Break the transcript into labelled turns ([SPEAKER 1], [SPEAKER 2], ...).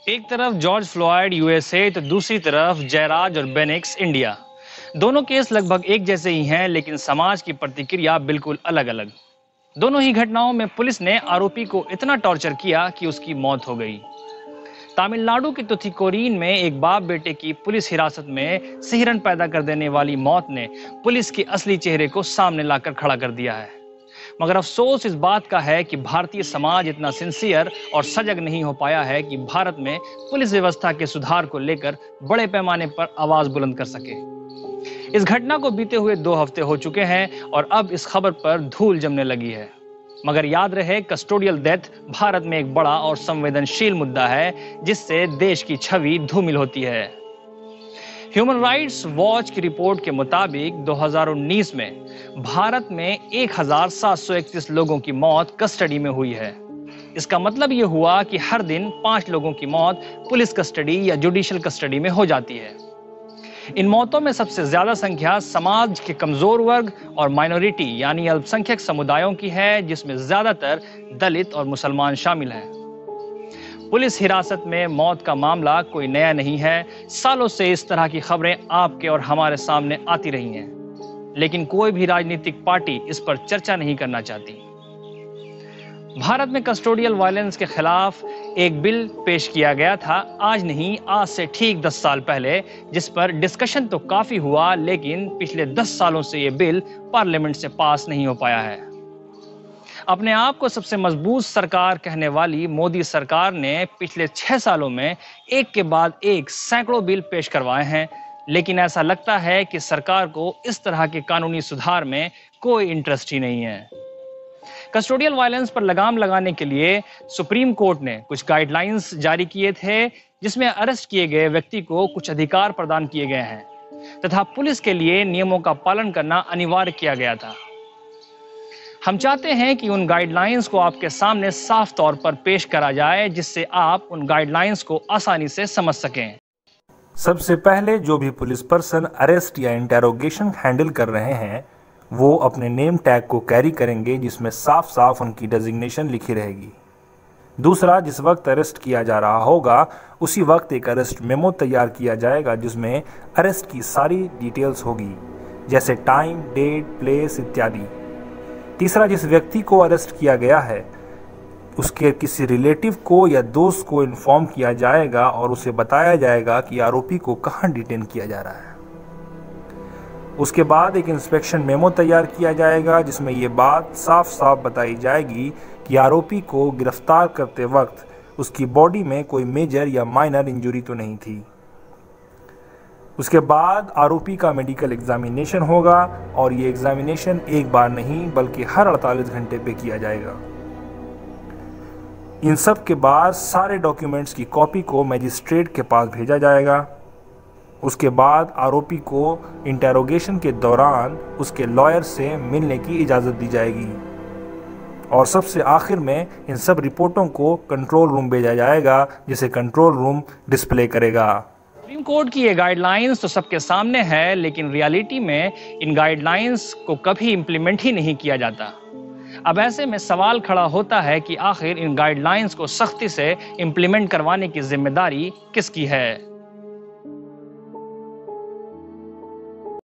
[SPEAKER 1] एक तरफ George Floyd USA तो दूसरी तरफ जयराज और बेनिक्स इंडिया। दोनों केस लगभग एक जैसे ही हैं, लेकिन समाज की प्रतिक्रिया बिल्कुल अलग अलग। दोनों ही घटनाओं में पुलिस ने आरोपी को इतना टॉर्चर किया कि उसकी मौत हो गई। तमिलनाडु के तुथिकोरीन में एक बाप बेटे की पुलिस हिरासत में सिहरन पैदा कर देने वाली मौत ने पुलिस के असली चेहरे को सामने लाकर खड़ा कर दिया है। मगर अफसोस इस बात का है कि भारतीय समाज इतना सिंसियर और सजग नहीं हो पाया है कि भारत में पुलिस व्यवस्था के सुधार को लेकर बड़े पैमाने पर आवाज बुलंद कर सके। इस घटना को बीते हुए 2 हफ्ते हो चुके हैं और अब इस खबर पर धूल जमने लगी है। मगर याद रहे, कस्टोडियल डेथ भारत में एक बड़ा और संवेदनशील मुद्दा है, जिससे देश की छवि धूमिल होती है। ह्यूमन राइट्स वॉच की रिपोर्ट के मुताबिक 2019 में भारत में 1731 लोगों की मौत कस्टडी में हुई है। इसका मतलब यह हुआ कि हर दिन 5 लोगों की मौत पुलिस कस्टडी या जुडिशियल कस्टडी में हो जाती है। इन मौतों में सबसे ज्यादा संख्या समाज के कमजोर वर्ग और माइनॉरिटी यानी अल्पसंख्यक समुदायों की है, जिसमें ज्यादातर दलित और मुसलमान शामिल हैं। पुलिस हिरासत में मौत का मामला कोई नया नहीं है। सालों से इस तरह की खबरें आपके और हमारे सामने आती रही हैं, लेकिन कोई भी राजनीतिक पार्टी इस पर चर्चा नहीं करना चाहती। भारत में कस्टोडियल वायलेंस के खिलाफ एक बिल पेश किया गया था, आज नहीं, आज से ठीक 10 साल पहले, जिस पर डिस्कशन तो काफी हुआ, लेकिन पिछले 10 सालों से यह बिल पार्लियामेंट से पास नहीं हो पाया है। अपने आप को सबसे मजबूत सरकार कहने वाली मोदी सरकार ने पिछले 6 सालों में एक के बाद एक सैकड़ों बिल पेश करवाए हैं, लेकिन ऐसा लगता है कि सरकार को इस तरह के कानूनी सुधार में कोई इंटरेस्ट ही नहीं है। कस्टोडियल वायलेंस पर लगाम लगाने के लिए सुप्रीम कोर्ट ने कुछ गाइडलाइंस जारी किए थे, जिसमें अरेस्ट किए गए व्यक्ति को कुछ अधिकार प्रदान किए गए हैं तथा पुलिस के लिए नियमों का पालन करना अनिवार्य किया गया था। हम चाहते हैं कि उन गाइडलाइंस को आपके सामने साफ तौर पर पेश करा जाए, जिससे आप उन गाइडलाइंस को आसानी से समझ सकें।
[SPEAKER 2] सबसे पहले जो भी पुलिस पर्सन अरेस्ट या इंटेरोगेशन हैंडल कर रहे हैं, वो अपने नेम टैग को कैरी करेंगे, जिसमें साफ साफ उनकी डेजिग्नेशन लिखी रहेगी। दूसरा, जिस वक्त अरेस्ट किया जा रहा होगा उसी वक्त एक अरेस्ट मेमो तैयार किया जाएगा, जिसमें अरेस्ट की सारी डिटेल्स होगी, जैसे टाइम, डेट, प्लेस इत्यादि। तीसरा, जिस व्यक्ति को अरेस्ट किया गया है उसके किसी रिलेटिव को या दोस्त को इन्फॉर्म किया जाएगा और उसे बताया जाएगा कि आरोपी को कहां डिटेन किया जा रहा है। उसके बाद एक इंस्पेक्शन मेमो तैयार किया जाएगा, जिसमें यह बात साफ साफ बताई जाएगी कि आरोपी को गिरफ्तार करते वक्त उसकी बॉडी में कोई मेजर या माइनर इंजरी तो नहीं थी। उसके बाद आरोपी का मेडिकल एग्जामिनेशन होगा और ये एग्जामिनेशन एक बार नहीं बल्कि हर 48 घंटे पे किया जाएगा। इन सब के बाद सारे डॉक्यूमेंट्स की कॉपी को मजिस्ट्रेट के पास भेजा जाएगा। उसके बाद आरोपी को इंटेरोगेशन के दौरान उसके लॉयर से मिलने की इजाज़त दी जाएगी और सबसे आखिर में इन सब रिपोर्टों को कंट्रोल रूम भेजा जाएगा, जिसे कंट्रोल रूम डिस्प्ले करेगा।
[SPEAKER 1] सुप्रीम कोर्ट की ये गाइडलाइंस तो सबके सामने है, लेकिन रियलिटी में इन गाइडलाइंस को कभी इंप्लीमेंट ही नहीं किया जाता। अब ऐसे में सवाल खड़ा होता है कि आखिर इन गाइडलाइंस को सख्ती से इंप्लीमेंट करवाने की जिम्मेदारी किसकी है।